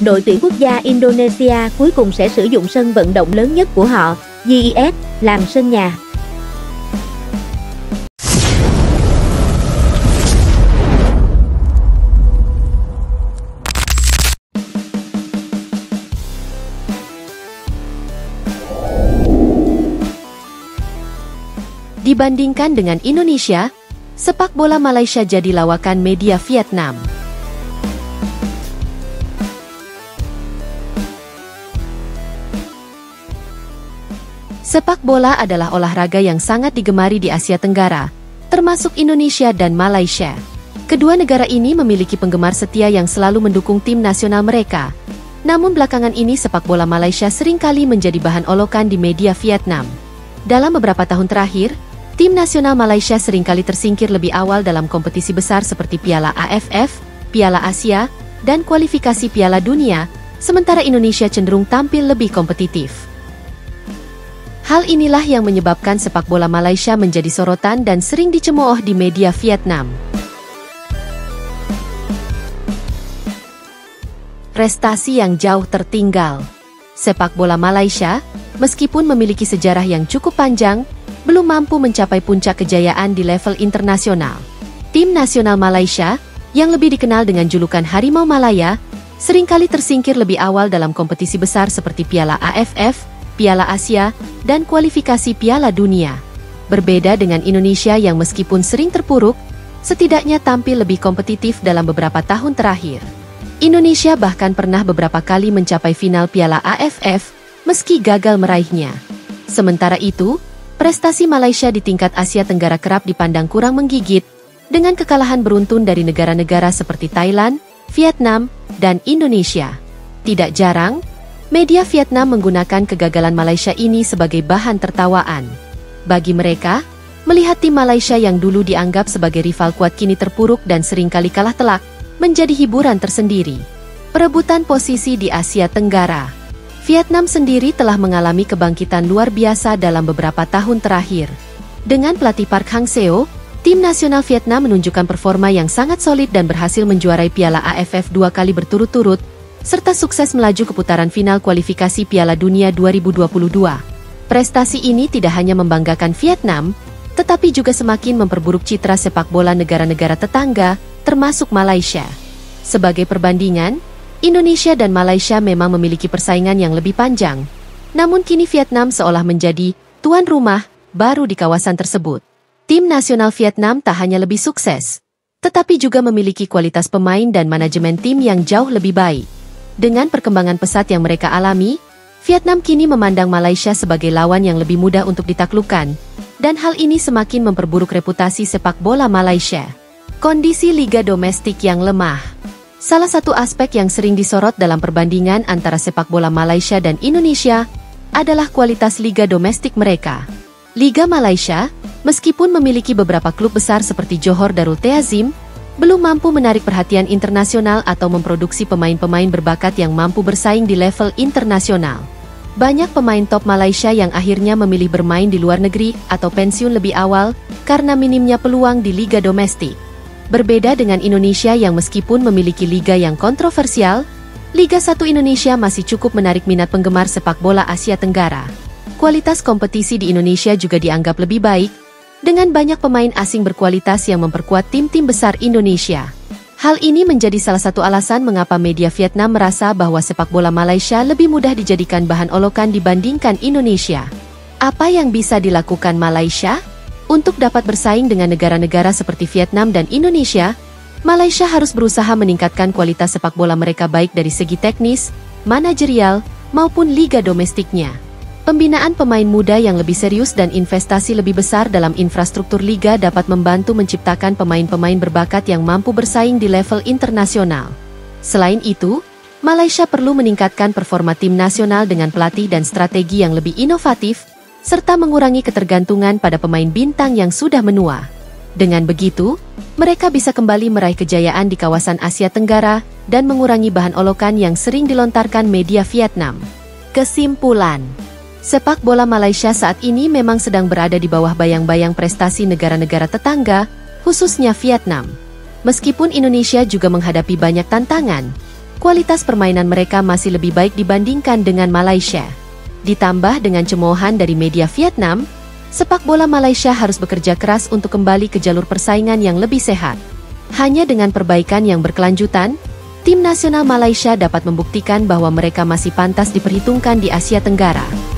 đội tuyển quốc gia Indonesia cuối cùng sẽ sử dụng sân vận động lớn nhất của họ, GIS, làm sân nhà. Dibandingkan dengan Indonesia, sepak bola Malaysia jadi lawakan media Vietnam. Sepak bola adalah olahraga yang sangat digemari di Asia Tenggara, termasuk Indonesia dan Malaysia. Kedua negara ini memiliki penggemar setia yang selalu mendukung tim nasional mereka. Namun belakangan ini sepak bola Malaysia seringkali menjadi bahan olokan di media Vietnam. Dalam beberapa tahun terakhir, tim nasional Malaysia seringkali tersingkir lebih awal dalam kompetisi besar seperti Piala AFF, Piala Asia, dan kualifikasi Piala Dunia, sementara Indonesia cenderung tampil lebih kompetitif. Hal inilah yang menyebabkan sepak bola Malaysia menjadi sorotan dan sering dicemooh di media Vietnam. Prestasi yang jauh tertinggal. Sepak bola Malaysia, meskipun memiliki sejarah yang cukup panjang, belum mampu mencapai puncak kejayaan di level internasional. Tim nasional Malaysia, yang lebih dikenal dengan julukan Harimau Malaya, seringkali tersingkir lebih awal dalam kompetisi besar seperti Piala AFF, Piala Asia, dan kualifikasi Piala Dunia. Berbeda dengan Indonesia yang meskipun sering terpuruk, setidaknya tampil lebih kompetitif dalam beberapa tahun terakhir. Indonesia bahkan pernah beberapa kali mencapai final Piala AFF, meski gagal meraihnya. Sementara itu, prestasi Malaysia di tingkat Asia Tenggara kerap dipandang kurang menggigit, dengan kekalahan beruntun dari negara-negara seperti Thailand, Vietnam, dan Indonesia. Tidak jarang, media Vietnam menggunakan kegagalan Malaysia ini sebagai bahan tertawaan. Bagi mereka, melihat tim Malaysia yang dulu dianggap sebagai rival kuat kini terpuruk dan seringkali kalah telak, menjadi hiburan tersendiri. Perebutan posisi di Asia Tenggara. Vietnam sendiri telah mengalami kebangkitan luar biasa dalam beberapa tahun terakhir. Dengan pelatih Park Hang-seo, tim nasional Vietnam menunjukkan performa yang sangat solid dan berhasil menjuarai Piala AFF 2 kali berturut-turut, serta sukses melaju ke putaran final kualifikasi Piala Dunia 2022. Prestasi ini tidak hanya membanggakan Vietnam, tetapi juga semakin memperburuk citra sepak bola negara-negara tetangga, termasuk Malaysia. Sebagai perbandingan, Indonesia dan Malaysia memang memiliki persaingan yang lebih panjang. Namun kini Vietnam seolah menjadi tuan rumah baru di kawasan tersebut. Tim nasional Vietnam tak hanya lebih sukses, tetapi juga memiliki kualitas pemain dan manajemen tim yang jauh lebih baik. Dengan perkembangan pesat yang mereka alami, Vietnam kini memandang Malaysia sebagai lawan yang lebih mudah untuk ditaklukkan, dan hal ini semakin memperburuk reputasi sepak bola Malaysia. Kondisi liga domestik yang lemah. Salah satu aspek yang sering disorot dalam perbandingan antara sepak bola Malaysia dan Indonesia adalah kualitas liga domestik mereka. Liga Malaysia, meskipun memiliki beberapa klub besar seperti Johor Darul Ta'zim, belum mampu menarik perhatian internasional atau memproduksi pemain-pemain berbakat yang mampu bersaing di level internasional. Banyak pemain top Malaysia yang akhirnya memilih bermain di luar negeri atau pensiun lebih awal karena minimnya peluang di liga domestik. Berbeda dengan Indonesia yang meskipun memiliki liga yang kontroversial, Liga 1 Indonesia masih cukup menarik minat penggemar sepak bola Asia Tenggara. Kualitas kompetisi di Indonesia juga dianggap lebih baik, dengan banyak pemain asing berkualitas yang memperkuat tim-tim besar Indonesia. Hal ini menjadi salah satu alasan mengapa media Vietnam merasa bahwa sepak bola Malaysia lebih mudah dijadikan bahan olokan dibandingkan Indonesia. Apa yang bisa dilakukan Malaysia? Untuk dapat bersaing dengan negara-negara seperti Vietnam dan Indonesia, Malaysia harus berusaha meningkatkan kualitas sepak bola mereka baik dari segi teknis, manajerial, maupun liga domestiknya. Pembinaan pemain muda yang lebih serius dan investasi lebih besar dalam infrastruktur liga dapat membantu menciptakan pemain-pemain berbakat yang mampu bersaing di level internasional. Selain itu, Malaysia perlu meningkatkan performa tim nasional dengan pelatih dan strategi yang lebih inovatif, serta mengurangi ketergantungan pada pemain bintang yang sudah menua. Dengan begitu, mereka bisa kembali meraih kejayaan di kawasan Asia Tenggara dan mengurangi bahan olokan yang sering dilontarkan media Vietnam. Kesimpulan, sepak bola Malaysia saat ini memang sedang berada di bawah bayang-bayang prestasi negara-negara tetangga, khususnya Vietnam. Meskipun Indonesia juga menghadapi banyak tantangan, kualitas permainan mereka masih lebih baik dibandingkan dengan Malaysia. Ditambah dengan cemoohan dari media Vietnam, sepak bola Malaysia harus bekerja keras untuk kembali ke jalur persaingan yang lebih sehat. Hanya dengan perbaikan yang berkelanjutan, tim nasional Malaysia dapat membuktikan bahwa mereka masih pantas diperhitungkan di Asia Tenggara.